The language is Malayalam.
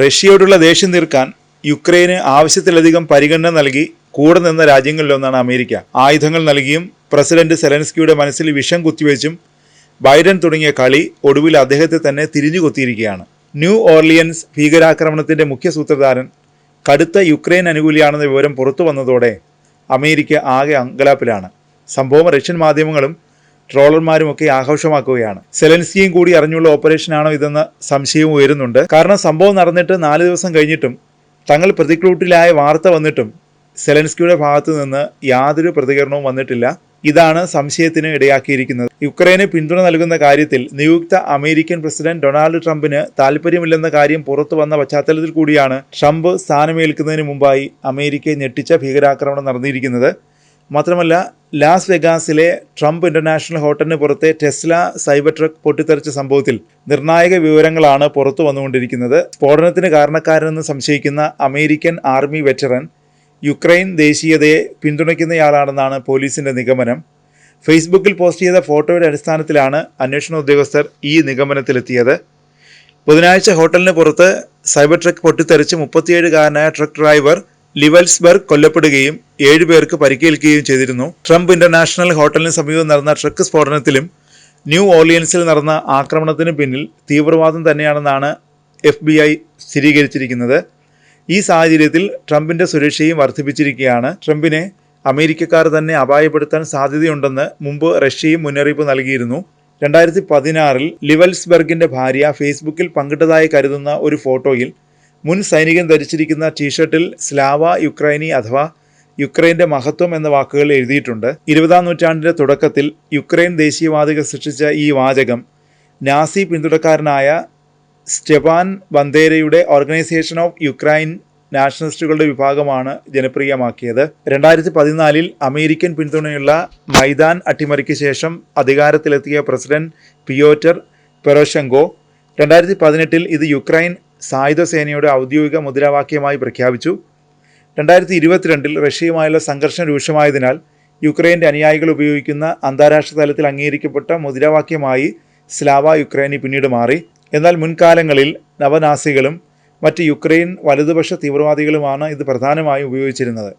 റഷ്യയോടുള്ള ദേഷ്യം തീർക്കാൻ യുക്രൈന് ആവശ്യത്തിലധികം പരിഗണന നൽകി കൂടെ നിന്ന രാജ്യങ്ങളിലൊന്നാണ് അമേരിക്ക. ആയുധങ്ങൾ നൽകിയും പ്രസിഡന്റ് സെലൻസ്കിയുടെ മനസ്സിൽ വിഷം കുത്തിവെച്ചും ബൈഡൻ തുടങ്ങിയ കളി ഒടുവിൽ അദ്ദേഹത്തെ തന്നെ തിരിഞ്ഞു കൊത്തിയിരിക്കുകയാണ്. ന്യൂ ഓർലിയൻസ് ഭീകരാക്രമണത്തിന്റെ മുഖ്യ സൂത്രധാരൻ കടുത്ത യുക്രൈൻ അനുകൂലിയാണെന്ന വിവരം പുറത്തു വന്നതോടെ അമേരിക്ക ആകെ അങ്കലാപ്പിലാണ്. സംഭവം റഷ്യൻ മാധ്യമങ്ങളും ട്രോളർമാരുമൊക്കെ ആഘോഷമാക്കുകയാണ്. സെലൻസ്കിയും കൂടി അറിഞ്ഞുള്ള ഓപ്പറേഷനാണോ ഇതെന്ന സംശയവും ഉയരുന്നുണ്ട്. കാരണം സംഭവം നടന്നിട്ട് 4 ദിവസം കഴിഞ്ഞിട്ടും തങ്ങൾ പ്രതിക്കൂട്ടിലായ വാർത്ത വന്നിട്ടും സെലൻസ്കിയുടെ ഭാഗത്തു നിന്ന് യാതൊരു പ്രതികരണവും വന്നിട്ടില്ല. ഇതാണ് സംശയത്തിന് ഇടയാക്കിയിരിക്കുന്നത്. യുക്രൈന് പിന്തുണ നൽകുന്ന കാര്യത്തിൽ നിയുക്ത അമേരിക്കൻ പ്രസിഡന്റ് ഡൊണാൾഡ് ട്രംപിന് താല്പര്യമില്ലെന്ന കാര്യം പുറത്തു വന്ന പശ്ചാത്തലത്തിൽ കൂടിയാണ് ട്രംപ് സ്ഥാനമേൽക്കുന്നതിന് മുമ്പായി അമേരിക്കയെ ഞെട്ടിച്ച ഭീകരാക്രമണം നടന്നിരിക്കുന്നത്. മാത്രമല്ല, ലാസ് വെഗാസിലെ ട്രംപ് ഇന്റർനാഷണൽ ഹോട്ടലിന് പുറത്തെ ടെസ്ല സൈബർ ട്രക്ക് പൊട്ടിത്തെറിച്ച സംഭവത്തിൽ നിർണായക വിവരങ്ങളാണ് പുറത്തു വന്നുകൊണ്ടിരിക്കുന്നത്. സ്ഫോടനത്തിന് കാരണക്കാരനെന്ന് സംശയിക്കുന്ന അമേരിക്കൻ ആർമി വെറ്ററൻ യുക്രൈൻ ദേശീയതയെ പിന്തുണയ്ക്കുന്നയാളാണെന്നാണ് പോലീസിന്റെ നിഗമനം. ഫേസ്ബുക്കിൽ പോസ്റ്റ് ചെയ്ത ഫോട്ടോയുടെ അടിസ്ഥാനത്തിലാണ് അന്വേഷണ ഉദ്യോഗസ്ഥർ ഈ നിഗമനത്തിലെത്തിയത്. ബുധനാഴ്ച ഹോട്ടലിന് പുറത്ത് സൈബർ ട്രക്ക് പൊട്ടിത്തെറിച്ച് 37-കാരനായ ട്രക്ക് ഡ്രൈവർ ലിവൽസ്ബർഗ് കൊല്ലപ്പെടുകയും 7 പേർക്ക് പരിക്കേൽക്കുകയും ചെയ്തിരുന്നു. ട്രംപ് ഇന്റർനാഷണൽ ഹോട്ടലിന് സമീപം നടന്ന ട്രക്ക് സ്ഫോടനത്തിലും ന്യൂ ഓർലിയൻസിൽ നടന്ന ആക്രമണത്തിനും പിന്നിൽ തീവ്രവാദം തന്നെയാണെന്നാണ് FBI സ്ഥിരീകരിച്ചിരിക്കുന്നത്. ഈ സാഹചര്യത്തിൽ ട്രംപിന്റെ സുരക്ഷയും വർദ്ധിപ്പിച്ചിരിക്കുകയാണ്. ട്രംപിനെ അമേരിക്കക്കാർ തന്നെ അപായപ്പെടുത്താൻ സാധ്യതയുണ്ടെന്ന് മുമ്പ് റഷ്യയും മുന്നറിയിപ്പ് നൽകിയിരുന്നു. 2016 ലിവൽസ്ബർഗിന്റെ ഭാര്യ ഫേസ്ബുക്കിൽ പങ്കിട്ടതായി കരുതുന്ന ഒരു ഫോട്ടോയിൽ മുൻ സൈനികൻ ധരിച്ചിരിക്കുന്ന ടീഷർട്ടിൽ സ്ലാവ യുക്രൈനി അഥവാ യുക്രൈന്റെ മഹത്വം എന്ന വാക്കുകൾ എഴുതിയിട്ടുണ്ട്. 20-ാം നൂറ്റാണ്ടിന്റെ തുടക്കത്തിൽ യുക്രൈൻ ദേശീയവാദികൾ സൃഷ്ടിച്ച ഈ വാചകം നാസി പിന്തുണക്കാരനായ സ്റ്റെപാൻ ബന്ദേരയുടെ ഓർഗനൈസേഷൻ ഓഫ് യുക്രൈൻ നാഷണലിസ്റ്റുകളുടെ വിഭാഗമാണ് ജനപ്രിയമാക്കിയത്. 2014 അമേരിക്കൻ പിന്തുണയുള്ള മൈദാൻ അട്ടിമറിക്ക് ശേഷം അധികാരത്തിലെത്തിയ പ്രസിഡന്റ് പിയോറ്റർ പൊറോഷെങ്കോ 2018 ഇത് യുക്രൈൻ സായുധ സേനയുടെ ഔദ്യോഗിക മുദ്രാവാക്യമായി പ്രഖ്യാപിച്ചു. 2022 റഷ്യയുമായുള്ള സംഘർഷം രൂക്ഷമായതിനാൽ യുക്രൈൻ്റെ അനുയായികൾ ഉപയോഗിക്കുന്ന അന്താരാഷ്ട്ര തലത്തിൽ അംഗീകരിക്കപ്പെട്ട മുദ്രാവാക്യമായി സ്ലാവ യുക്രൈനി പിന്നീട് മാറി. എന്നാൽ മുൻകാലങ്ങളിൽ നവനാസികളും മറ്റ് യുക്രൈൻ വലതുപക്ഷ തീവ്രവാദികളുമാണ് ഇത് പ്രധാനമായും ഉപയോഗിച്ചിരുന്നത്.